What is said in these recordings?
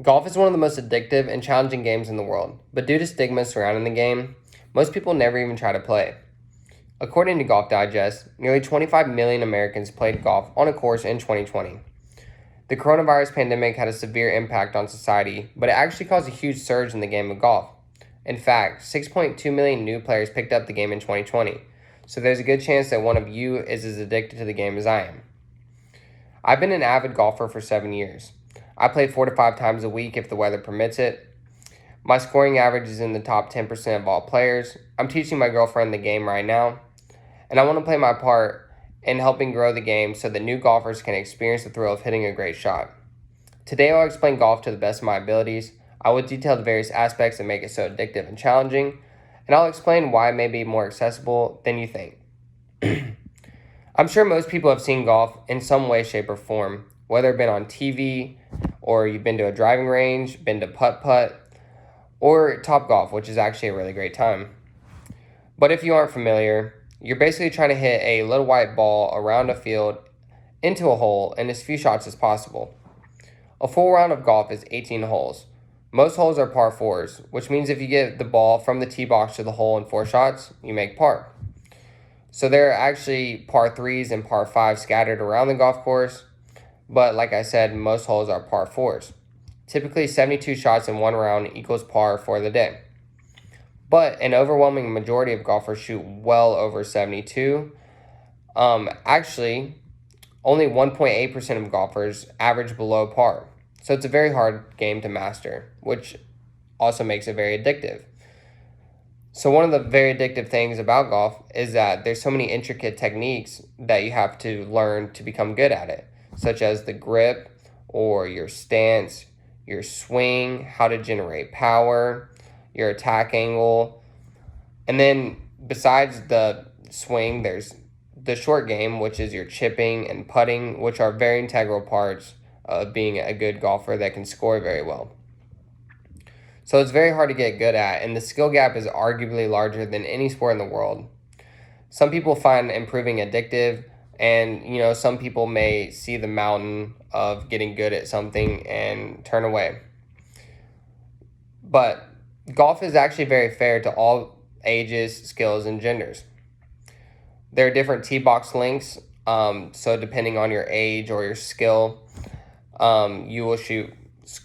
Golf is one of the most addictive and challenging games in the world, but due to stigma surrounding the game, most people never even try to play. According to Golf Digest, nearly 25 million Americans played golf on a course in 2020. The coronavirus pandemic had a severe impact on society, but it actually caused a huge surge in the game of golf. In fact, 6.2 million new players picked up the game in 2020, so there's a good chance that one of you is as addicted to the game as I am. I've been an avid golfer for 7 years. I play 4 to 5 times a week if the weather permits it. My scoring average is in the top 10% of all players. I'm teaching my girlfriend the game right now, and I want to play my part in helping grow the game so that new golfers can experience the thrill of hitting a great shot. Today I'll explain golf to the best of my abilities. I will detail the various aspects that make it so addictive and challenging, and I'll explain why it may be more accessible than you think. I'm sure most people have seen golf in some way, shape, or form, whether it's been on TV, or you've been to a driving range, been to putt-putt, or Top Golf, which is actually a really great time. But if you aren't familiar, you're basically trying to hit a little white ball around a field into a hole in as few shots as possible. A full round of golf is 18 holes. Most holes are par 4s, which means if you get the ball from the tee box to the hole in 4 shots, you make par. So there are actually par 3s and par 5s scattered around the golf course, but like I said, most holes are par 4s. Typically 72 shots in one round equals par for the day. But an overwhelming majority of golfers shoot well over 72. Actually, only 1.8% of golfers average below par. So it's a very hard game to master, which also makes it very addictive. So one of the very addictive things about golf is that there's so many intricate techniques that you have to learn to become good at it, such as the grip or your stance, your swing, how to generate power, your attack angle. And then besides the swing, there's the short game, which is your chipping and putting, which are very integral parts of being a good golfer that can score very well. So it's very hard to get good at, and the skill gap is arguably larger than any sport in the world. Some people find improving addictive, and some people may see the mountain of getting good at something and turn away. But golf is actually very fair to all ages, skills, and genders. There are different tee box lengths, so depending on your age or your skill, you will shoot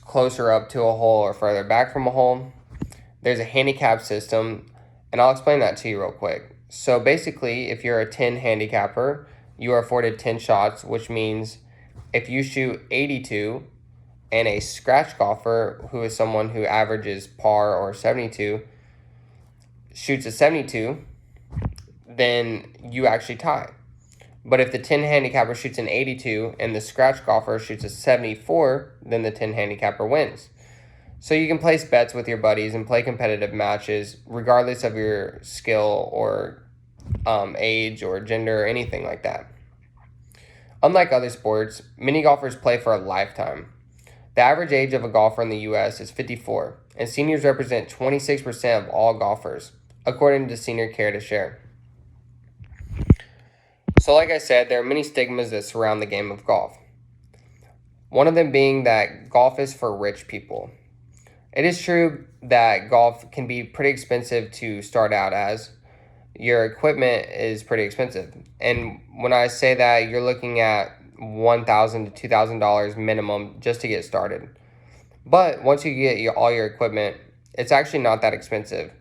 closer up to a hole or further back from a hole. There's a handicap system, and I'll explain that to you real quick. So basically, if you're a 10 handicapper, you are afforded 10 shots, which means if you shoot 82 and a scratch golfer, who is someone who averages par or 72, shoots a 72, then you actually tie. But if the 10 handicapper shoots an 82 and the scratch golfer shoots a 74, then the 10 handicapper wins. So you can place bets with your buddies and play competitive matches regardless of your skill or age or gender or anything like that. Unlike other sports, many golfers play for a lifetime. The average age of a golfer in the US is 54, and seniors represent 26% of all golfers, according to Senior Care to Share. So like I said, there are many stigmas that surround the game of golf. One of them being that golf is for rich people. It is true that golf can be pretty expensive to start out as. Your equipment is pretty expensive. And when I say that, you're looking at $1,000 to $2,000 minimum just to get started. But once you get all your equipment, it's actually not that expensive.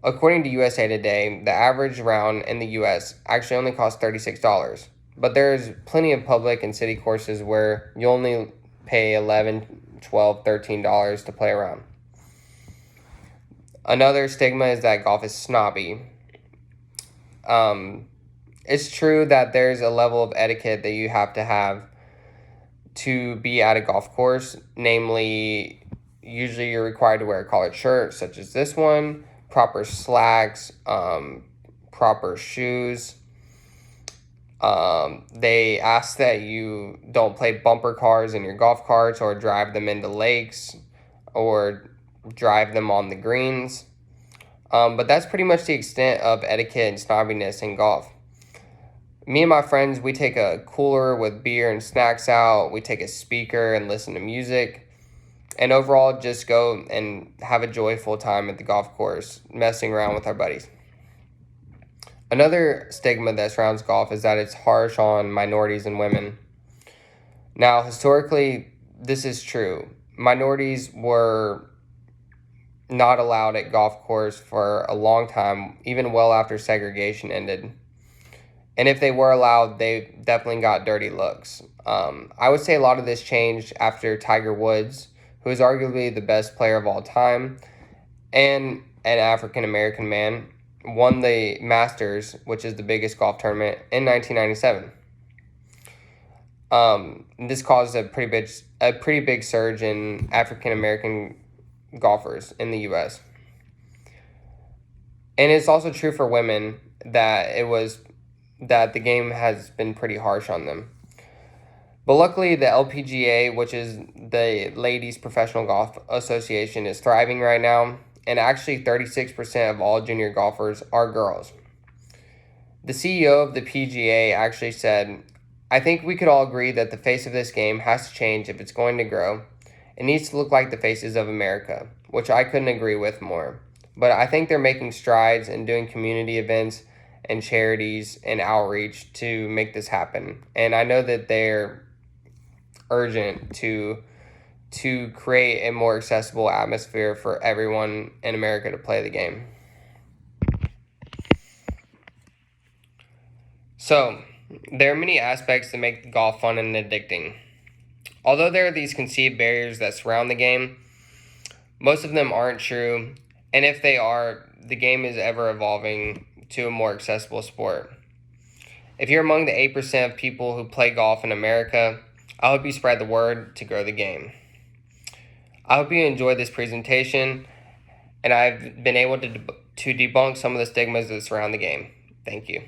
According to USA Today, the average round in the US actually only costs $36. But there's plenty of public and city courses where you only pay $11, $12, $13 to play around. Another stigma is that golf is snobby. It's true that there's a level of etiquette that you have to be at a golf course. Namely, usually you're required to wear a collared shirt, such as this one, proper slacks, proper shoes. They ask that you don't play bumper cars in your golf carts or drive them into lakes or drive them on the greens. But that's pretty much the extent of etiquette and snobbiness in golf. Me and my friends, we take a cooler with beer and snacks out. We take a speaker and listen to music. and overall just go and have a joyful time at the golf course, messing around with our buddies. Another stigma that surrounds golf is that it's harsh on minorities and women. Now, historically, this is true. Minorities were not allowed at golf course for a long time, even well after segregation ended. And if they were allowed, they definitely got dirty looks. I would say a lot of this changed after Tiger Woods, who is arguably the best player of all time and an African American man, won the Masters, which is the biggest golf tournament, in 1997. This caused a pretty big surge in African American golfers in the U.S. And it's also true for women that the game has been pretty harsh on them. But luckily, the LPGA, which is the Ladies Professional Golf Association, is thriving right now, and actually 36% of all junior golfers are girls. The CEO of the PGA actually said, "I think we could all agree that the face of this game has to change if it's going to grow. It needs to look like the faces of America," which I couldn't agree with more. But I think they're making strides in doing community events and charities and outreach to make this happen. And I know that they're urgent to create a more accessible atmosphere for everyone in America to play the game. So, there are many aspects that make golf fun and addicting. Although there are these conceived barriers that surround the game, most of them aren't true, and if they are, the game is ever evolving to a more accessible sport. If you're among the 8% of people who play golf in America, I hope you spread the word to grow the game. I hope you enjoyed this presentation, and I've been able to debunk some of the stigmas that surround the game. Thank you.